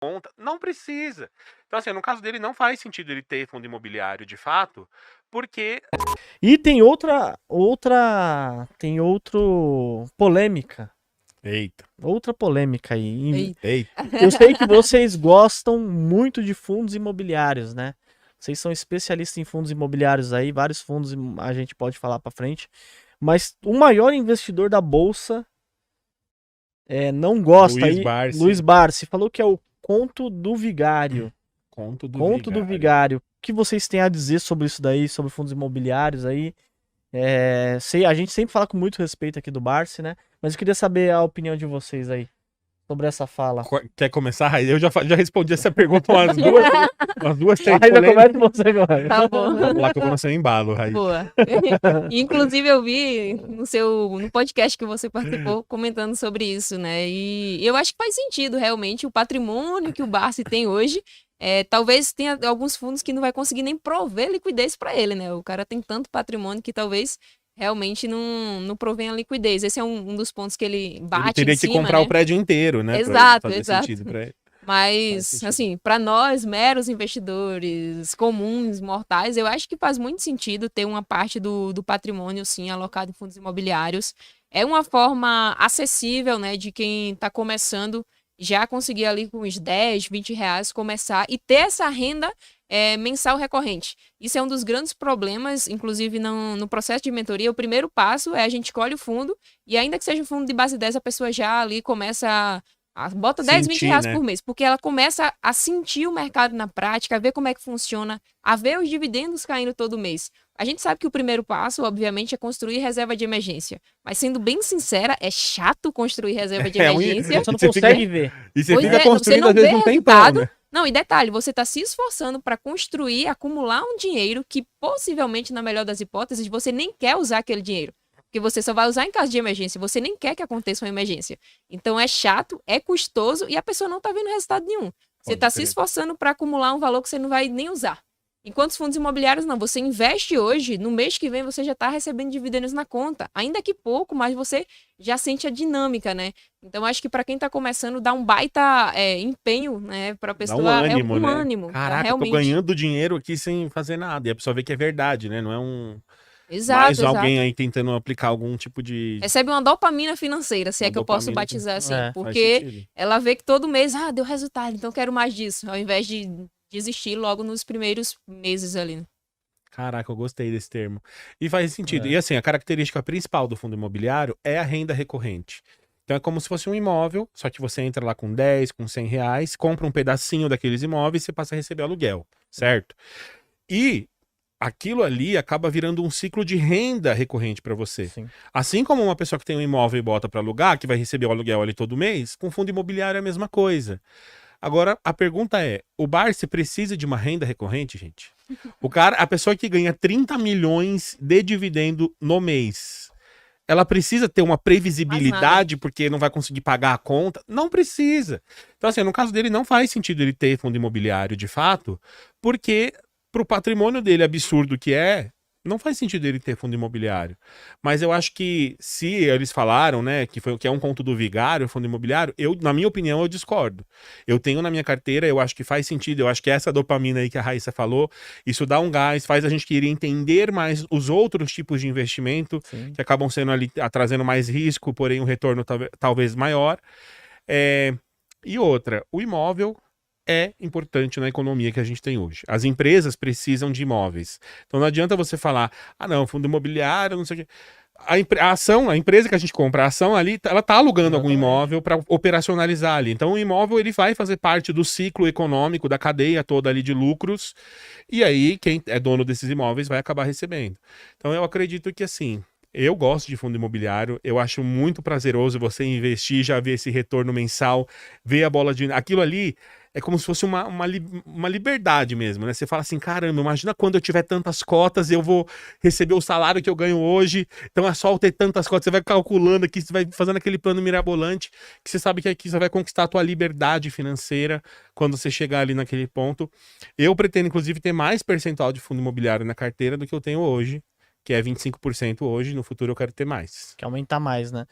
conta. Não precisa. Então, assim, no caso dele, não faz sentido ele ter fundo imobiliário de fato, porque. E tem outra polêmica. Eita. Outra polêmica aí. Eita. Eu sei que vocês gostam muito de fundos imobiliários, né? Vocês são especialistas em fundos imobiliários aí, vários fundos a gente pode falar pra frente. Mas o maior investidor da bolsa não gosta Luiz aí. Barsi. Luiz Barsi falou que é o conto do vigário. Conto do vigário. O que vocês têm a dizer sobre isso daí, sobre fundos imobiliários aí? A gente sempre fala com muito respeito aqui do Barsi, né? Mas eu queria saber a opinião de vocês aí sobre essa fala. Quer começar, Raí? Eu já respondi essa pergunta umas duas, três Ainda começa você agora. Tá bom. Vamos lá que eu vou nascer em embalo, Raí. Boa. Inclusive, eu vi no podcast que você participou comentando sobre isso, né? E eu acho que faz sentido, realmente, o patrimônio que o Barsi tem hoje. Talvez tenha alguns fundos que não vai conseguir nem prover liquidez para ele, né? O cara tem tanto patrimônio que talvez realmente não provenha liquidez. Esse é um dos pontos que ele bate Ele teria em que cima, comprar né? o prédio inteiro, né? Exato, pra fazer exato. sentido pra ele. Mas, assim, para nós, meros investidores comuns, mortais, eu acho que faz muito sentido ter uma parte do patrimônio, sim, alocado em fundos imobiliários. É uma forma acessível, né, de quem está começando já conseguir ali com uns 10, 20 reais começar e ter essa renda mensal recorrente. Isso é um dos grandes problemas, inclusive no processo de mentoria. O primeiro passo é a gente escolhe o fundo e ainda que seja um fundo de base 10, a pessoa já ali começa bota 10, 20 reais, né, por mês, porque ela começa a sentir o mercado na prática, a ver como é que funciona, a ver os dividendos caindo todo mês. A gente sabe que o primeiro passo, obviamente, é construir reserva de emergência. Mas sendo bem sincera, é chato construir reserva de emergência. Você não consegue ver. E você Pois fica construindo, às vezes, não tem resultado. né? Não, e detalhe, você está se esforçando para construir, acumular um dinheiro que possivelmente, na melhor das hipóteses, você nem quer usar aquele dinheiro. Porque você só vai usar em caso de emergência, você nem quer que aconteça uma emergência. Então é chato, é custoso e a pessoa não está vendo resultado nenhum. Você está se esforçando para acumular um valor que você não vai nem usar. Enquanto os fundos imobiliários não, você investe hoje, no mês que vem você já está recebendo dividendos na conta. Ainda que pouco, mas você já sente a dinâmica, né? Então acho que para quem está começando, dá um baita empenho, né? Para a pessoa, dá um ânimo, né? ânimo. Caraca, realmente. tô ganhando dinheiro aqui sem fazer nada. E a pessoa vê que é verdade, né? Não é um... Exato, mais alguém aí tentando aplicar algum tipo de... Recebe uma dopamina financeira, se é que eu posso batizar assim. Porque ela vê que todo mês, deu resultado, então eu quero mais disso. Ao invés de desistir logo nos primeiros meses ali. Caraca, eu gostei desse termo. E faz sentido. E assim, a característica principal do fundo imobiliário é a renda recorrente. Então é como se fosse um imóvel, só que você entra lá com 10, com 100 reais, compra um pedacinho daqueles imóveis e você passa a receber aluguel, certo? E aquilo ali acaba virando um ciclo de renda recorrente para você. Sim. Assim como uma pessoa que tem um imóvel e bota para alugar, que vai receber o aluguel ali todo mês, com fundo imobiliário é a mesma coisa. Agora, a pergunta é, o Barsi precisa de uma renda recorrente, gente? A pessoa que ganha 30 milhões de dividendo no mês, ela precisa ter uma previsibilidade porque não vai conseguir pagar a conta? Não precisa. Então, assim, no caso dele, não faz sentido ele ter fundo imobiliário de fato, porque pro patrimônio dele absurdo que não faz sentido ele ter fundo imobiliário. Mas eu acho que se eles falaram, né, que é um conto do vigário, fundo imobiliário, na minha opinião, eu discordo. Eu tenho na minha carteira, eu acho que faz sentido, eu acho que essa dopamina aí que a Raíssa falou, isso dá um gás, faz a gente querer entender mais os outros tipos de investimento, Sim. que acabam sendo ali, trazendo mais risco, porém um retorno talvez maior. E outra, o imóvel é importante na economia que a gente tem hoje. As empresas precisam de imóveis. Então não adianta você falar, não, fundo imobiliário, não sei o quê. A empresa que a gente compra a ação ali, ela está alugando algum imóvel para operacionalizar ali. Então o imóvel ele vai fazer parte do ciclo econômico, da cadeia toda ali de lucros, e aí quem é dono desses imóveis vai acabar recebendo. Então eu acredito que assim, eu gosto de fundo imobiliário, eu acho muito prazeroso você investir, já ver esse retorno mensal, ver a bola de... Aquilo ali é como se fosse uma liberdade mesmo, né? Você fala assim, caramba, imagina quando eu tiver tantas cotas, eu vou receber o salário que eu ganho hoje, então é só eu ter tantas cotas, você vai calculando aqui, você vai fazendo aquele plano mirabolante, que você sabe que aqui você vai conquistar a tua liberdade financeira quando você chegar ali naquele ponto. Eu pretendo, inclusive, ter mais percentual de fundo imobiliário na carteira do que eu tenho hoje, que é 25% hoje, no futuro eu quero ter mais. Quer aumentar mais, né?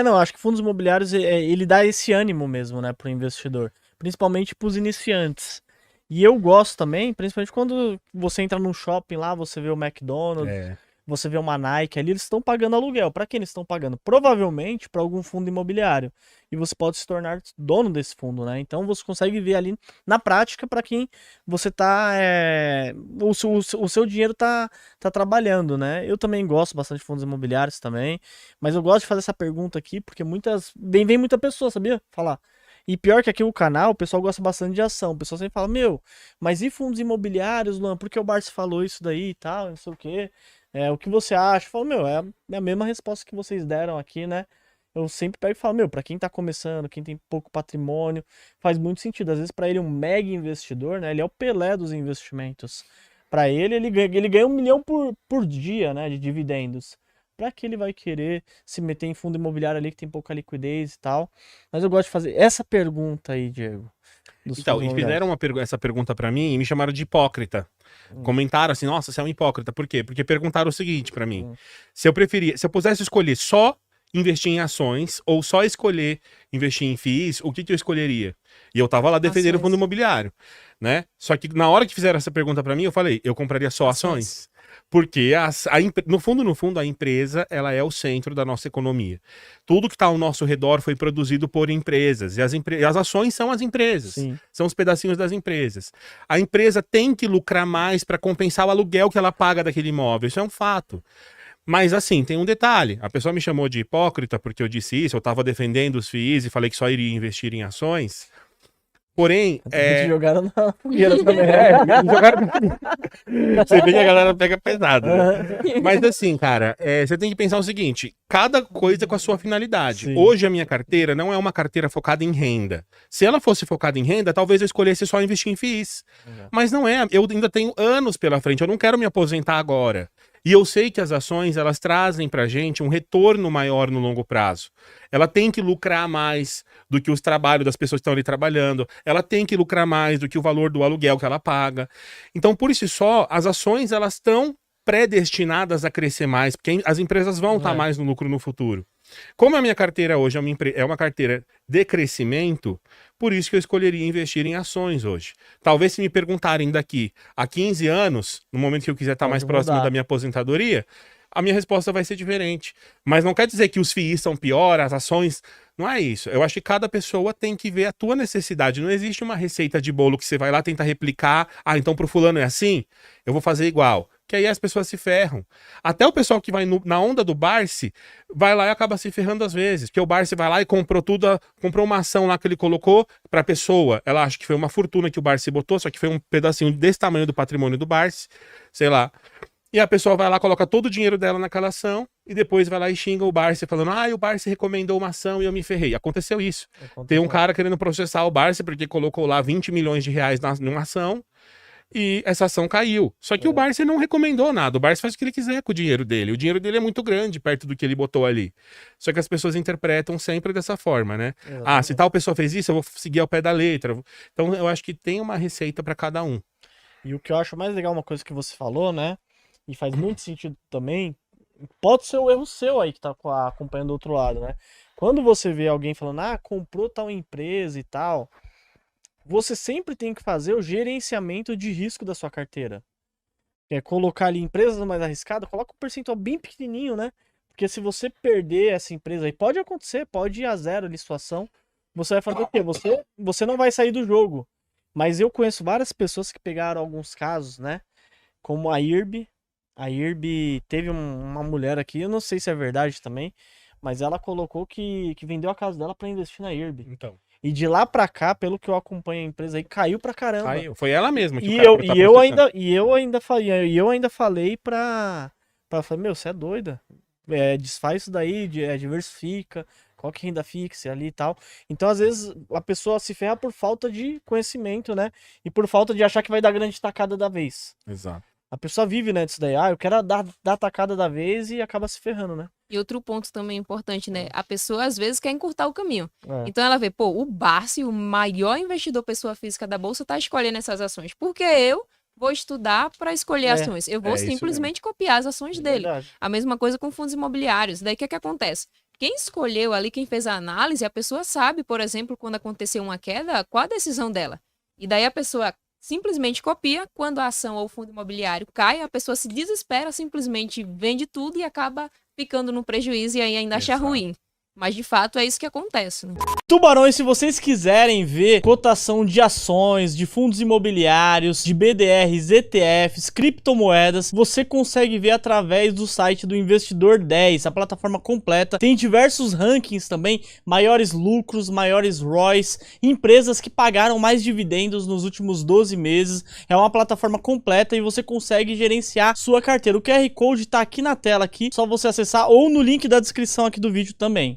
Não, acho que fundos imobiliários, ele dá esse ânimo mesmo, né, pro investidor. principalmente para os iniciantes. E eu gosto também, principalmente quando você entra num shopping lá, você vê o McDonald's, você vê uma Nike ali, eles estão pagando aluguel. Para quem eles estão pagando? Provavelmente para algum fundo imobiliário. E você pode se tornar dono desse fundo, né? Então você consegue ver ali na prática para quem você tá. O seu dinheiro tá trabalhando, né? Eu também gosto bastante de fundos imobiliários também. Mas eu gosto de fazer essa pergunta aqui, porque vem muita pessoa, sabia? Falar. E pior que aqui o canal, o pessoal gosta bastante de ação. O pessoal sempre fala, meu, mas e fundos imobiliários, Luan? Por que o Barsi falou isso daí e tal, não sei o quê? O que você acha? Eu falo, meu, é a mesma resposta que vocês deram aqui, né? Eu sempre pego e falo, meu, pra quem tá começando, quem tem pouco patrimônio, faz muito sentido. Às vezes pra ele um mega investidor, né? Ele é o Pelé dos investimentos. Pra ele ganha 1 milhão por dia, né? De dividendos. Pra que ele vai querer se meter em fundo imobiliário ali que tem pouca liquidez e tal? Mas eu gosto de fazer essa pergunta aí, Diego. Então, e fizeram essa pergunta pra mim e me chamaram de hipócrita. Comentaram assim, nossa, você é um hipócrita. Por quê? Porque perguntaram o seguinte pra mim. Se eu pudesse escolher só investir em ações ou só escolher investir em FIIs, o que eu escolheria? E eu tava lá defendendo o fundo imobiliário, né? Só que na hora que fizeram essa pergunta pra mim, eu falei, eu compraria só ações. Porque no fundo, a empresa, ela é o centro da nossa economia. Tudo que está ao nosso redor foi produzido por empresas. E as ações são as empresas. Sim. São os pedacinhos das empresas. A empresa tem que lucrar mais para compensar o aluguel que ela paga daquele imóvel. Isso é um fato. Mas assim, tem um detalhe. A pessoa me chamou de hipócrita porque eu disse isso. Eu estava defendendo os FIIs e falei que só iria investir em ações. Porém, jogaram na fogueira também. Você vê que a galera pega pesado, né? Mas assim, cara, você tem que pensar o seguinte: cada coisa com a sua finalidade. Sim. Hoje a minha carteira não é uma carteira focada em renda. Se ela fosse focada em renda, talvez eu escolhesse só investir em FIIs. Mas não é. Eu ainda tenho anos pela frente. Eu não quero me aposentar agora. E eu sei que as ações, elas trazem pra gente um retorno maior no longo prazo. Ela tem que lucrar mais do que os trabalhos das pessoas que estão ali trabalhando. Ela tem que lucrar mais do que o valor do aluguel que ela paga. Então, por isso só, as ações, elas estão predestinadas a crescer mais, porque as empresas vão estar mais no lucro no futuro. Como a minha carteira hoje é uma carteira de crescimento, por isso que eu escolheria investir em ações hoje. Talvez se me perguntarem daqui a 15 anos, no momento que eu quiser estar mais próximo da minha aposentadoria, a minha resposta vai ser diferente. Mas não quer dizer que os FIIs são pior, as ações... Não é isso. Eu acho que cada pessoa tem que ver a tua necessidade. Não existe uma receita de bolo que você vai lá tentar replicar. Ah, então pro fulano é assim? Eu vou fazer igual. Que aí as pessoas se ferram. Até o pessoal que vai na onda do Barsi vai lá e acaba se ferrando às vezes. Porque o Barsi vai lá e comprou uma ação lá que ele colocou pra pessoa. Ela acha que foi uma fortuna que o Barsi botou, só que foi um pedacinho desse tamanho do patrimônio do Barsi. Sei lá. E a pessoa vai lá, coloca todo o dinheiro dela naquela ação e depois vai lá e xinga o Barsi falando, o Barsi recomendou uma ação e eu me ferrei. Aconteceu isso. Tem um cara querendo processar o Barsi porque colocou lá 20 milhões de reais numa ação e essa ação caiu. Só que o Barsi não recomendou nada. O Barsi faz o que ele quiser com o dinheiro dele. O dinheiro dele é muito grande perto do que ele botou ali. Só que as pessoas interpretam sempre dessa forma, né? Se tal pessoa fez isso, eu vou seguir ao pé da letra. Então eu acho que tem uma receita para cada um. E o que eu acho mais legal, uma coisa que você falou, né? E faz muito sentido também, pode ser o erro seu aí que tá acompanhando do outro lado, né? Quando você vê alguém falando, comprou tal empresa e tal, você sempre tem que fazer o gerenciamento de risco da sua carteira. Colocar ali empresas mais arriscadas, coloca um percentual bem pequenininho, né? Porque se você perder essa empresa aí, pode acontecer, pode ir a zero ali sua ação, você vai fazer o quê? Você não vai sair do jogo. Mas eu conheço várias pessoas que pegaram alguns casos, né? Como a IRB. A IRB teve uma mulher aqui, eu não sei se é verdade também, mas ela colocou que vendeu a casa dela para investir na IRB. Então. E de lá pra cá, pelo que eu acompanho a empresa aí, caiu pra caramba. Caiu. Foi ela mesma que eu ainda falei pra falar, meu, você é doida. Desfaz isso daí, diversifica, coloque renda fixa ali e tal. Então, às vezes, a pessoa se ferra por falta de conhecimento, né? E por falta de achar que vai dar grande tacada da vez. Exato. A pessoa vive, né, disso daí. Eu quero dar a tacada da vez e acaba se ferrando, né? E outro ponto também importante, né? A pessoa, às vezes, quer encurtar o caminho. Então, ela vê, o Barsi, o maior investidor pessoa física da Bolsa, tá escolhendo essas ações. Porque eu vou estudar para escolher ações. Eu vou simplesmente copiar as ações dele. Verdade. A mesma coisa com fundos imobiliários. Daí, o que acontece? quem escolheu ali, quem fez a análise, a pessoa sabe, por exemplo, quando aconteceu uma queda, qual a decisão dela. E daí a pessoa simplesmente copia, quando a ação ou o fundo imobiliário cai, a pessoa se desespera, simplesmente vende tudo e acaba ficando no prejuízo e aí ainda acha ruim. Mas de fato é isso que acontece, né? Tubarões, se vocês quiserem ver cotação de ações, de fundos imobiliários, de BDRs, ETFs, criptomoedas, você consegue ver através do site do Investidor 10, a plataforma completa. Tem diversos rankings também, maiores lucros, maiores ROIs, empresas que pagaram mais dividendos nos últimos 12 meses. É uma plataforma completa e você consegue gerenciar sua carteira. O QR Code tá aqui na tela, aqui, só você acessar ou no link da descrição aqui do vídeo também.